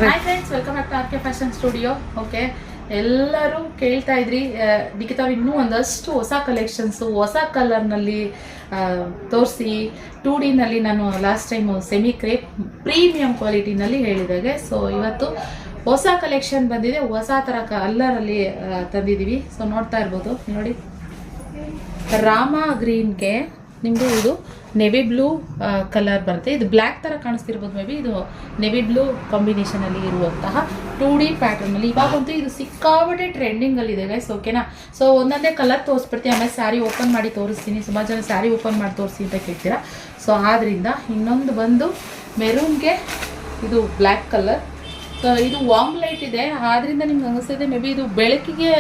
Hi friends, welcome back to R K fashion studio. Okay, ಎಲ್ಲರೂ ಕೇಳ್ತಾ ಇದ್ರಿ ನಿಖಿತಾ ಇನ್ನೂ ಒಂದಷ್ಟು ಹೊಸ ಕಲೆಕ್ಷನ್ಸು ಹೊಸ ಕಲರ್ನಲ್ಲಿ ತೋರಿಸಿ 2D ನಲ್ಲಿ ನಾನು last time semi crepe premium ಕ್ವಾಲಿಟಿನಲ್ಲಿ ಹೇಳಿದಾಗೆ. ಸೊ ಇವತ್ತು ಹೊಸ ಕಲೆಕ್ಷನ್ ಬಂದಿದೆ, ಹೊಸ ಥರ ಕಲರಲ್ಲಿ ತಂದಿದ್ದೀವಿ. ಸೊ ನೋಡ್ತಾ ಇರ್ಬೋದು ನೋಡಿ, ರಾಮ ಗ್ರೀನ್ಗೆ ನಿಮಗೆ ಇದು ನೆವಿ ಬ್ಲೂ ಕಲರ್ ಬರುತ್ತೆ. ಇದು ಬ್ಲ್ಯಾಕ್ ಥರ ಕಾಣಿಸ್ತಿರ್ಬೋದು, ಮೇ ಬಿ ಇದು ನೆವಿ ಬ್ಲೂ ಕಾಂಬಿನೇಷನಲ್ಲಿ ಇರುವಂತಹ 2D ಪ್ಯಾಟರ್ನಲ್ಲಿ. ಇವಾಗಂತೂ ಇದು ಸಿಕ್ಕಾಬಟ್ಟೆ ಟ್ರೆಂಡಿಂಗಲ್ಲಿದೆ ಗೈಸ್, ಓಕೆನಾ. ಸೊ ಒಂದೊಂದೇ ಕಲರ್ ತೋರಿಸ್ಬಿಡ್ತೀನಿ, ಆಮೇಲೆ ಸ್ಯಾರಿ ಓಪನ್ ಮಾಡಿ ತೋರಿಸ್ತೀನಿ. ಸುಮಾರು ಜನ ಸ್ಯಾರಿ ಓಪನ್ ಮಾಡಿ ತೋರಿಸಿ ಅಂತ ಕೇಳ್ತೀರಾ. ಸೊ ಆದ್ದರಿಂದ ಇನ್ನೊಂದು ಬಂದು ಮೆರೂನ್ಗೆ ಇದು ಬ್ಲ್ಯಾಕ್ ಕಲರ್. ಸೊ ಇದು ವಾರ್ಮ್ ಲೈಟ್ ಇದೆ, ಆದ್ದರಿಂದ ನಿಮ್ಗೆ ಅನಿಸ್ತಿದೆ ಮೇ ಬಿ ಇದು ಬೆಳಕಿಗೆ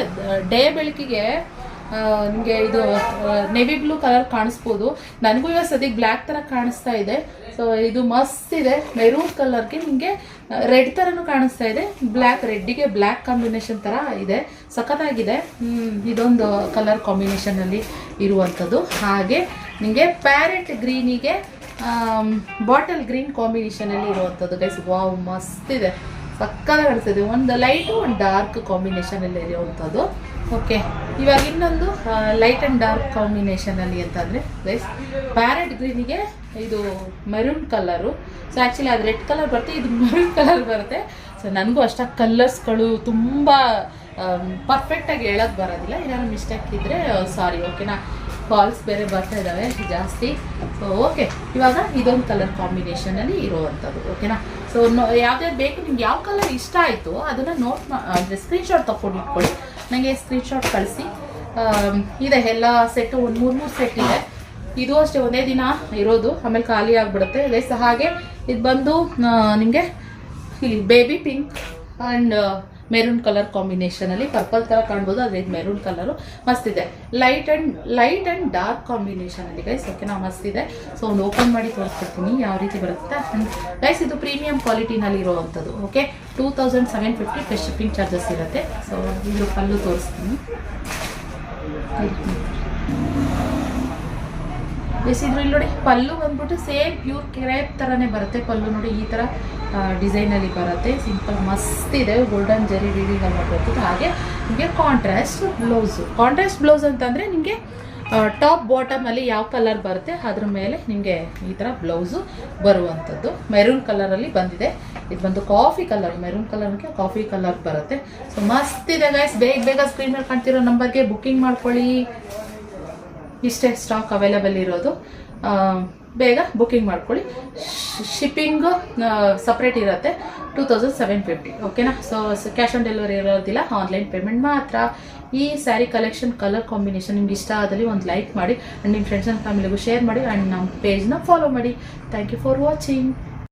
ಡೇ ಬೆಳಕಿಗೆ ನಿಮಗೆ ಇದು ನೆವಿ ಬ್ಲೂ ಕಲರ್ ಕಾಣಿಸ್ಬೋದು. ನನಗೂ ಇವಾಗ ಸದ್ಯಕ್ಕೆ ಬ್ಲ್ಯಾಕ್ ಥರ ಕಾಣಿಸ್ತಾ ಇದೆ. ಸೊ ಇದು ಮಸ್ತ್ ಇದೆ. ಮೆರೂನ್ ಕಲರ್ಗೆ ನಿಮಗೆ ರೆಡ್ ಥರನೂ ಕಾಣಿಸ್ತಾ ಇದೆ. ಬ್ಲ್ಯಾಕ್ ರೆಡ್ಡಿಗೆ ಬ್ಲ್ಯಾಕ್ ಕಾಂಬಿನೇಷನ್ ಥರ ಇದೆ, ಸಖತ್ತಾಗಿದೆ. ಇದೊಂದು ಕಲರ್ ಕಾಂಬಿನೇಷನಲ್ಲಿ ಇರುವಂಥದ್ದು. ಹಾಗೆ ನಿಮಗೆ ಪ್ಯಾರೆಟ್ ಗ್ರೀನಿಗೆ ಬಾಟಲ್ ಗ್ರೀನ್ ಕಾಂಬಿನೇಷನಲ್ಲಿ ಇರುವಂಥದ್ದು ಗೈಸ್. ವಾವ್, ಮಸ್ತ್ ಇದೆ, ಸಕ್ಕತ್ತಾಗಿ ಕಾಣಿಸ್ತಿದೆ. ಒಂದು ಲೈಟು ಒಂದು ಡಾರ್ಕ್ ಕಾಂಬಿನೇಷನಲ್ಲಿ ಇರುವಂಥದ್ದು. ಓಕೆ, ಇವಾಗ ಇನ್ನೊಂದು ಲೈಟ್ ಆ್ಯಂಡ್ ಡಾರ್ಕ್ ಕಾಂಬಿನೇಷನಲ್ಲಿ ಅಂತಂದರೆ ಗೈಸ್, ಪ್ಯಾರೆಟ್ ಗ್ರೀನಿಗೆ ಇದು ಮೆರೂನ್ ಕಲರು. ಸೊ ಆ್ಯಕ್ಚುಲಿ ಅದು ರೆಡ್ ಕಲರ್ ಬರುತ್ತೆ, ಇದು ಮೆರೂನ್ ಕಲರ್ ಬರುತ್ತೆ. ಸೊ ನನಗೂ ಅಷ್ಟಾಗಿ ಕಲರ್ಸ್ಗಳು ತುಂಬ ಪರ್ಫೆಕ್ಟಾಗಿ ಹೇಳೋಕ್ಕೆ ಬರೋದಿಲ್ಲ. ಏನಾದ್ರು ಮಿಸ್ಟೇಕ್ ಇದ್ದರೆ ಸಾರಿ, ಓಕೆನಾ. ಕಾಲ್ಸ್ ಬೇರೆ ಬರ್ತಾ ಇದ್ದಾವೆ ಜಾಸ್ತಿ. ಸೊ ಓಕೆ, ಇವಾಗ ಇದೊಂದು ಕಲರ್ ಕಾಂಬಿನೇಷನಲ್ಲಿ ಇರುವಂಥದ್ದು, ಓಕೆನಾ. ಸೊ ಯಾವ್ದಾದ್ರು ಬೇಕು, ನಿಮ್ಗೆ ಯಾವ ಕಲರ್ ಇಷ್ಟ ಆಯಿತು ಅದನ್ನು ನೋಟ್ ಅಂದರೆ ಸ್ಕ್ರೀನ್ಶಾಟ್ ತೊಗೊಂಡು ಇಟ್ಕೊಳ್ಳಿ, ನನಗೆ ಸ್ಕ್ರೀನ್ಶಾಟ್ ಕಳಿಸಿ. ಇದೆ ಎಲ್ಲ ಸೆಟ್ಟು, ಒಂದು 3 ಸೆಟ್ ಇದೆ. ಇದು ಅಷ್ಟೇ ಒಂದೇ ದಿನ ಇರೋದು, ಆಮೇಲೆ ಖಾಲಿ ಆಗಿಬಿಡುತ್ತೆ ಗೈಸ್. ಹಾಗೆ ಇದು ಬಂದು ನಿಮಗೆ ಇಲ್ಲಿ baby pink and maroon colour ಕಾಂಬಿನೇಷನಲ್ಲಿ ಪರ್ಪಲ್ ಥರ ಕಾಣ್ಬೋದು, ಆದರೆ ಇದು ಮೆರೂನ್ ಕಲರು ಮಸ್ತಿದೆ. ಲೈಟ್ ಆ್ಯಂಡ್ ಡಾರ್ಕ್ ಕಾಂಬಿನೇಷನಲ್ಲಿ ಗೈಸ್, ಓಕೆನಾ, ಮಸ್ತಿದೆ. ಸೊ ಒಂದು ಓಪನ್ ಮಾಡಿ ತೋರಿಸ್ಕೊಡ್ತೀನಿ ಯಾವ ರೀತಿ ಬರುತ್ತೆ ಗೈಸ್. ಇದು ಪ್ರೀಮಿಯಂ ಕ್ವಾಲಿಟಿನಲ್ಲಿ ಇರುವಂಥದ್ದು. ಓಕೆ, 2750 ಪ್ಲಸ್ ಶಿಪ್ಪಿಂಗ್ ಚಾರ್ಜಸ್ ಇರುತ್ತೆ. ಸೊ ಇದು ಪಲ್ಲು ತೋರಿಸ್ತೀನಿ. ಬೇಸಿದ್ರು ಇಲ್ಲಿ ನೋಡಿ, ಪಲ್ಲು ಬಂದ್ಬಿಟ್ಟು ಸೇಮ್ ಪ್ಯೂರ್ ಕ್ರೇಪ್ ಥರನೇ ಬರುತ್ತೆ. ಪಲ್ಲು ನೋಡಿ ಈ ಥರ ಡಿಸೈನಲ್ಲಿ ಬರುತ್ತೆ, ಸಿಂಪಲ್ ಮಸ್ತ್ ಇದೆ. ಗೋಲ್ಡನ್ ಜರಿ ವೀವಿಂಗಲ್ಲಿ ಮಾಡಿರ್ತದೆ. ಹಾಗೆ ನಿಮಗೆ ಕಾಂಟ್ರಾಸ್ಟ್ ಬ್ಲೌಸ್ ಅಂತಂದರೆ ನಿಮಗೆ ಟಾಪ್ ಬಾಟಮಲ್ಲಿ ಯಾವ ಕಲರ್ ಬರುತ್ತೆ ಅದ್ರ ಮೇಲೆ ನಿಮಗೆ ಈ ಥರ ಬ್ಲೌಸು ಬರುವಂಥದ್ದು. ಮೆರೂನ್ ಕಲರಲ್ಲಿ ಬಂದಿದೆ. ಇದು ಬಂದು ಕಾಫಿ ಕಲರ್, ಮೆರೂನ್ ಕಲರ್ಗೆ ಕಾಫಿ ಕಲರ್ ಬರುತ್ತೆ. ಸೊ ಮಸ್ತ್ ಇದೆ ಗೈಸ್. ಬೇಗ ಸ್ಕ್ರೀನ್ ಮೇಲೆ ಕಾಣ್ತಿರೋ ನಂಬರ್ಗೆ ಬುಕ್ಕಿಂಗ್ ಮಾಡ್ಕೊಳ್ಳಿ. ಇಷ್ಟೇ ಸ್ಟಾಕ್ ಅವೈಲೇಬಲ್ ಇರೋದು, ಬೇಗ ಬುಕ್ಕಿಂಗ್ ಮಾಡ್ಕೊಳ್ಳಿ. ಶಿಪ್ಪಿಂಗು ಸಪ್ರೇಟ್ ಇರುತ್ತೆ, 2750, ಓಕೆನಾ. ಸೊ ಕ್ಯಾಶ್ ಆನ್ ಡೆಲಿವರಿ ಇರೋದಿಲ್ಲ, ಆನ್ಲೈನ್ ಪೇಮೆಂಟ್ ಮಾತ್ರ. ಈ ಸ್ಯಾರಿ ಕಲೆಕ್ಷನ್ ಕಲರ್ ಕಾಂಬಿನೇಷನ್ ನಿಮ್ಗೆ ಇಷ್ಟ ಆದಲ್ಲಿ ಒಂದು ಲೈಕ್ ಮಾಡಿ, ಆ್ಯಂಡ್ ನಿಮ್ಮ ಫ್ರೆಂಡ್ಸ್ ಆ್ಯಂಡ್ ಫ್ಯಾಮಿಲಿಗೂ ಶೇರ್ ಮಾಡಿ, ಆ್ಯಂಡ್ ನಮ್ಮ ಪೇಜ್ನ ಫಾಲೋ ಮಾಡಿ. Thank you for watching.